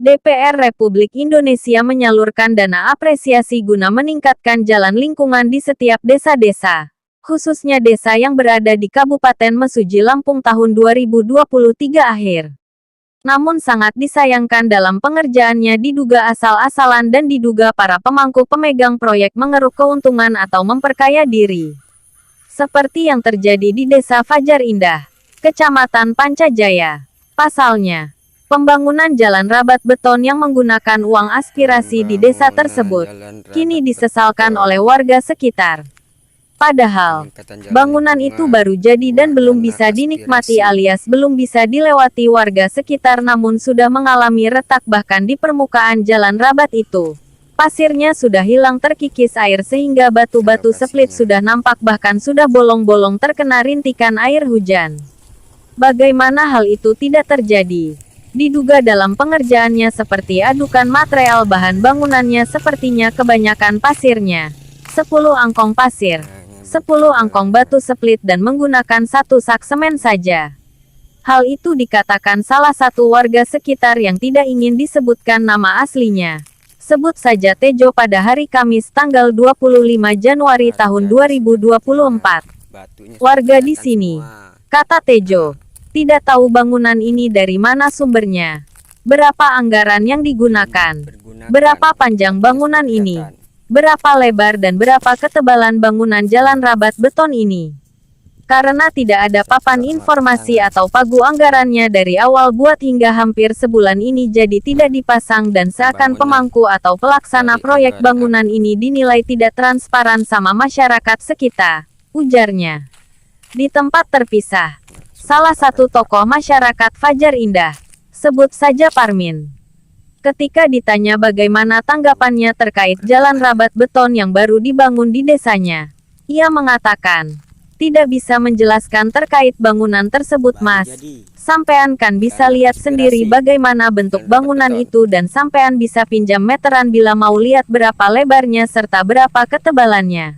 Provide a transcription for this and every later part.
DPR Republik Indonesia menyalurkan dana apresiasi guna meningkatkan jalan lingkungan di setiap desa-desa, khususnya desa yang berada di Kabupaten Mesuji, Lampung tahun 2023 akhir. Namun sangat disayangkan dalam pengerjaannya diduga asal-asalan dan diduga para pemangku pemegang proyek mengeruk keuntungan atau memperkaya diri. Seperti yang terjadi di Desa Fajar Indah, Kecamatan Pancajaya. Pasalnya, pembangunan jalan rabat beton yang menggunakan uang aspirasi di desa tersebut kini disesalkan oleh warga sekitar. Padahal, bangunan itu baru jadi dan belum bisa dinikmati alias belum bisa dilewati warga sekitar, namun sudah mengalami retak bahkan di permukaan jalan rabat itu. Pasirnya sudah hilang terkikis air sehingga batu-batu split sudah nampak bahkan sudah bolong-bolong terkena rintikan air hujan. Bagaimana hal itu tidak terjadi? Diduga dalam pengerjaannya seperti adukan material bahan bangunannya sepertinya kebanyakan pasirnya. 10 angkong pasir, 10 angkong batu split dan menggunakan 1 sak semen saja. Hal itu dikatakan salah satu warga sekitar yang tidak ingin disebutkan nama aslinya. Sebut saja Tejo pada hari Kamis tanggal 25 Januari tahun 2024. Warga di sini, kata Tejo, tidak tahu bangunan ini dari mana sumbernya. Berapa anggaran yang digunakan? Berapa panjang bangunan ini? Berapa lebar dan berapa ketebalan bangunan jalan rabat beton ini? Karena tidak ada papan informasi atau pagu anggarannya dari awal buat hingga hampir sebulan ini jadi tidak dipasang dan seakan pemangku atau pelaksana proyek bangunan ini dinilai tidak transparan sama masyarakat sekitar, ujarnya. Di tempat terpisah, salah satu tokoh masyarakat Fajar Indah, sebut saja Parmin. Ketika ditanya bagaimana tanggapannya terkait jalan rabat beton yang baru dibangun di desanya, ia mengatakan, tidak bisa menjelaskan terkait bangunan tersebut, Mas. Sampean kan bisa lihat sendiri bagaimana bentuk bangunan itu dan sampean bisa pinjam meteran bila mau lihat berapa lebarnya serta berapa ketebalannya.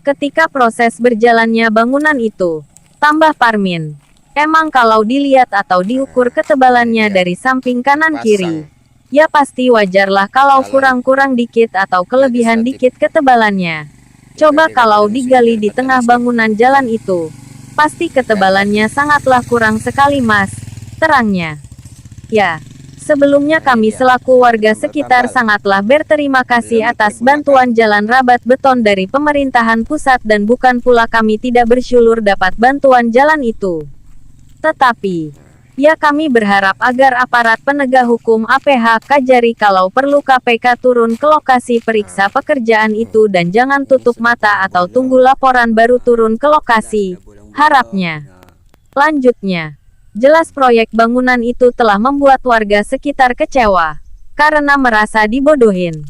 Ketika proses berjalannya bangunan itu, tambah Parmin. Emang kalau dilihat atau diukur ketebalannya dari samping kanan kiri, ya pasti wajarlah kalau kurang-kurang dikit atau kelebihan dikit ketebalannya. Coba kalau digali di tengah bangunan jalan itu, pasti ketebalannya sangatlah kurang sekali, Mas, terangnya. Ya, sebelumnya kami selaku warga sekitar sangatlah berterima kasih atas bantuan jalan rabat beton dari pemerintahan pusat dan bukan pula kami tidak bersyukur dapat bantuan jalan itu. Tetapi, ya kami berharap agar aparat penegak hukum APH Kajari kalau perlu KPK turun ke lokasi periksa pekerjaan itu dan jangan tutup mata atau tunggu laporan baru turun ke lokasi, harapnya. Lanjutnya, jelas proyek bangunan itu telah membuat warga sekitar kecewa, karena merasa dibodohin.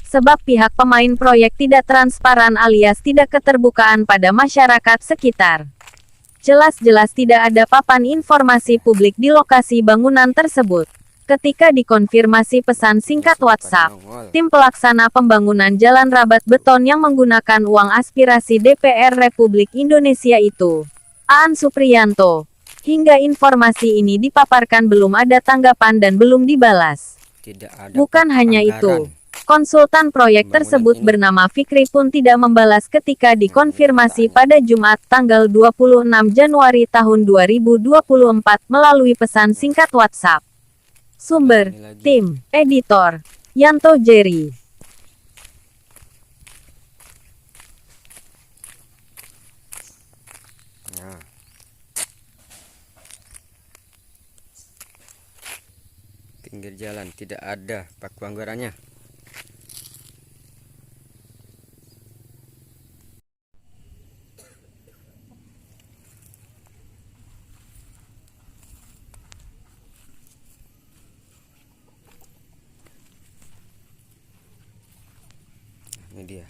Sebab pihak pemain proyek tidak transparan alias tidak keterbukaan pada masyarakat sekitar. Jelas-jelas tidak ada papan informasi publik di lokasi bangunan tersebut. Ketika dikonfirmasi pesan singkat WhatsApp, tim pelaksana pembangunan jalan rabat beton yang menggunakan uang aspirasi DPR Republik Indonesia itu, Aan Supriyanto, hingga informasi ini dipaparkan belum ada tanggapan dan belum dibalas. Bukan hanya itu, konsultan proyek tersebut bernama Fikri pun tidak membalas ketika dikonfirmasi pada Jumat tanggal 26 Januari tahun 2024 melalui pesan singkat WhatsApp. Sumber, tim, editor, Yanto Jerry. Pinggir jalan tidak ada paku anggarannya. Ini dia.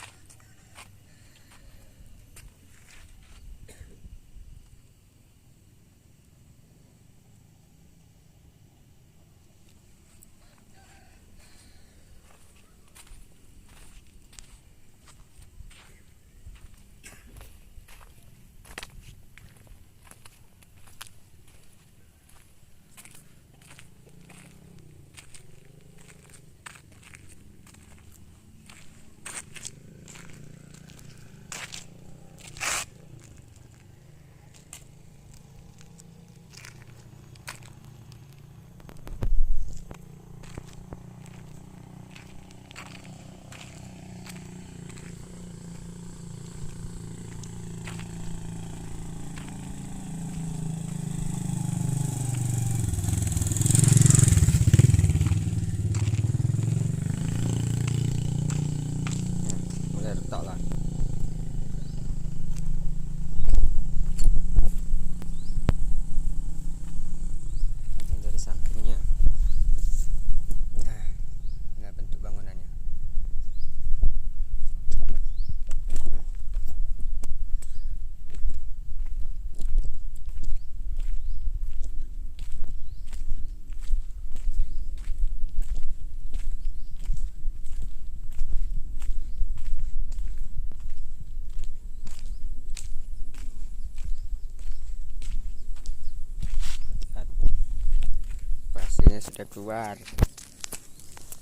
sudah keluar.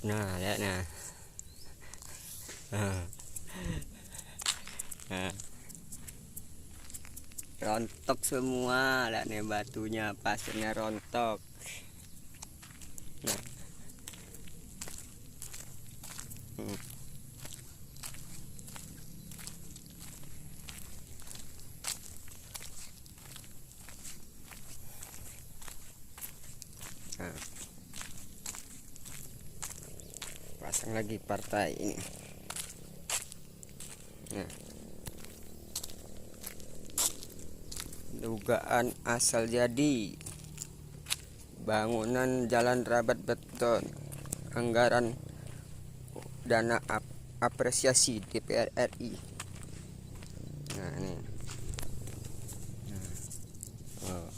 Nah, lihat nah. Nah. Rontok semua, lihat nih batunya, pasirnya rontok. Nah. Nah. Pasang lagi partai ini. Nah. Dugaan asal jadi bangunan jalan rabat beton, anggaran dana apresiasi DPR RI. Nah ini. Nah. Oh.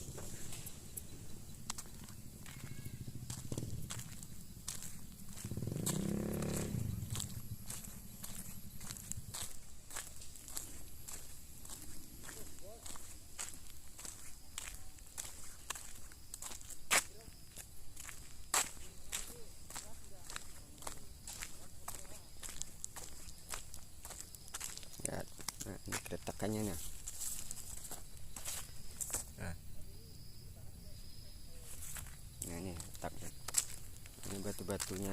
Ya, nah, ini keretakannya nah. Nah ini letaknya. Ini batu-batunya.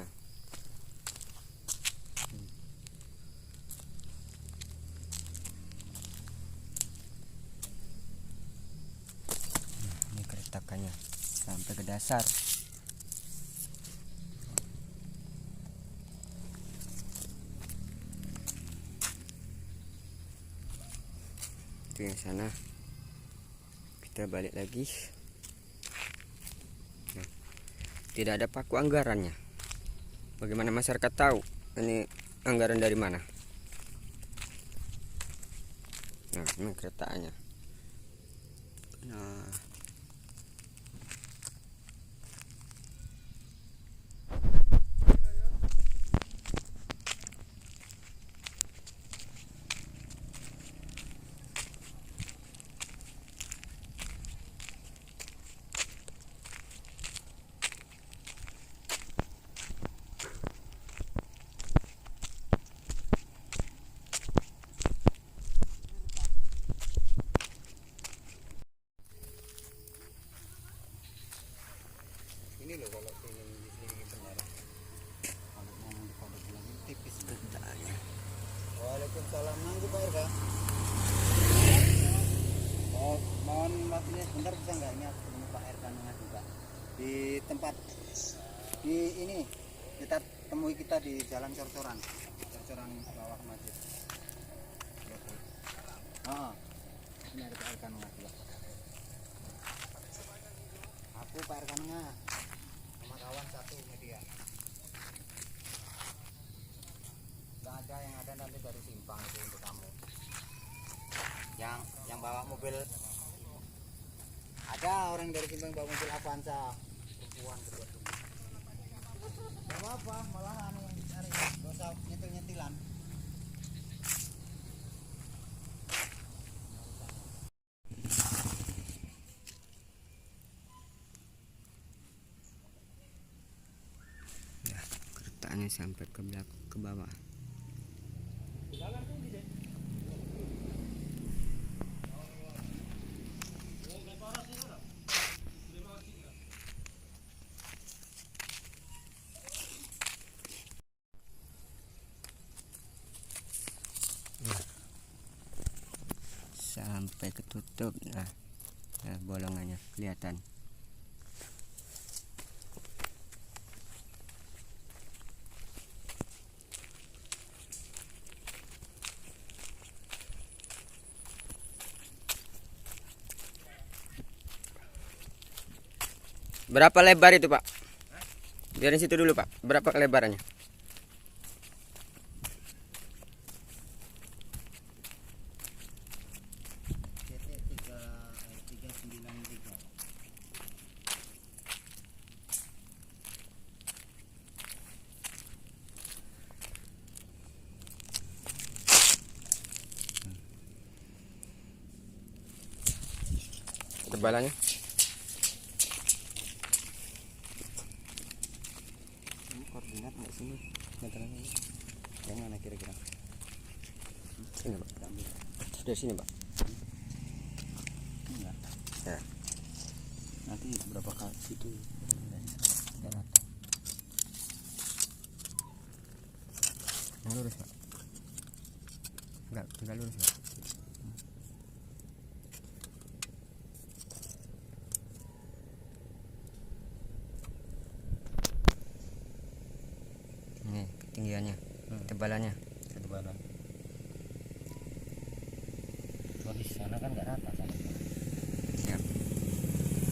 Ini keretakannya sampai ke dasar. Itu yang sana. Kita balik lagi. Nah, tidak ada paku anggarannya. Bagaimana masyarakat tahu ini anggaran dari mana? Nah, ini keretaannya. Nah, ini loh kalau ingin diselidiki benar. Kalau mau dikodok lagi tipis keretaannya. Waalaikumsalam, nanggu Pak RK. Mohon waktunya sebentar, bisa nggak? Ini aku ketemu Pak RK Nengah juga di tempat di ini kita temui kita di Jalan Cor-Coran bawah masjid. Ini ada Pak RK Nengah juga. Aku Pak RK Nengah sama kawan satu media. Nggak ada, yang ada nanti dari Simpang itu untuk kamu. Yang bawa mobil, ada orang dari Simpang bawa mobil Avanza, perempuan berdua. Gak apa-apa, malahan yang dicari, gak usah nyetil-nyetilan. Keretaannya sampai ke belakang, ke bawah. Sampai ketutup. Nah, bolongannya kelihatan. Berapa lebar itu, Pak? Biarin situ dulu, Pak. Berapa kelebarannya? CT 393. Tebalannya? sini meterannya ini. Yang mana kira-kira? Sini Pak. Ambil. Sudah sini Pak. Enggak. Ya. Nanti berapa kali situ? Enggak rata. Yang lurus Pak. Enggak lurus Pak. Ini ketinggiannya, tebalannya. Tebalan. Kalau di sana kan nggak rata, sana